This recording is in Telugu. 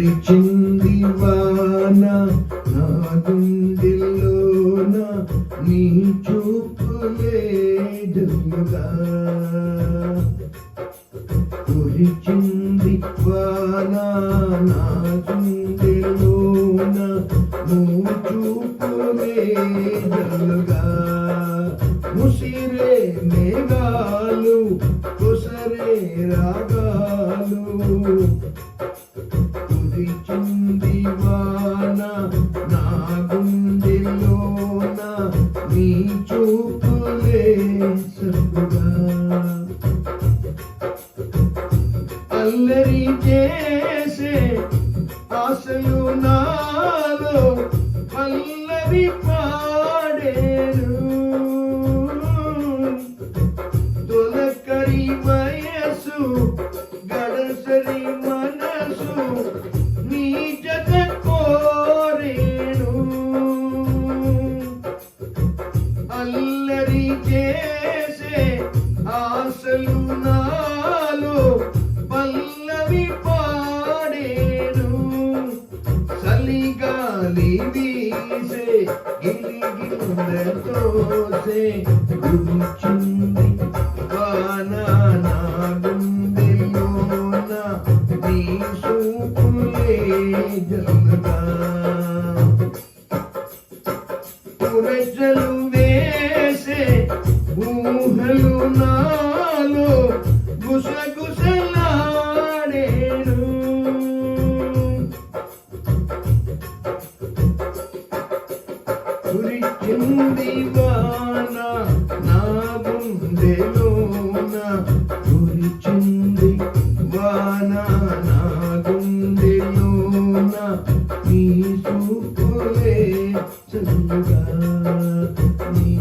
కురిచింది వాన నా గుండెల్లోన నీ చూపులే జల్లుగా కురిచింది వాన నా గుండెల్లోన నీ చూపులే జల్లుగా ముసిరే మేఘాలు కుసరే రాగాలు కురిచింది వాన నా గుండెలోన నీ చూపులే సబ్బుగా అల్లరి చేసే ఆశలు నాలో పల్లవి పాడేరు తొలకరి వయసు గడసరి మనసు నీ జత కోరేను అల్లరి చేసే ఆశలు నాలో పల్లవి పాడేను చలిగాలి వీసే గిలిగిల్లతోసే గురిచింది వాన నా గుండెలోన నీ చూపులే జల్లుగా పురజలు వేసే ఊహలు నాలో గుసగుసలాడేను కురిచింది వాన నా గుండెలోన కురిచింది వాన నా గుండెలోన నీ చూపులే చల్లుగా నీ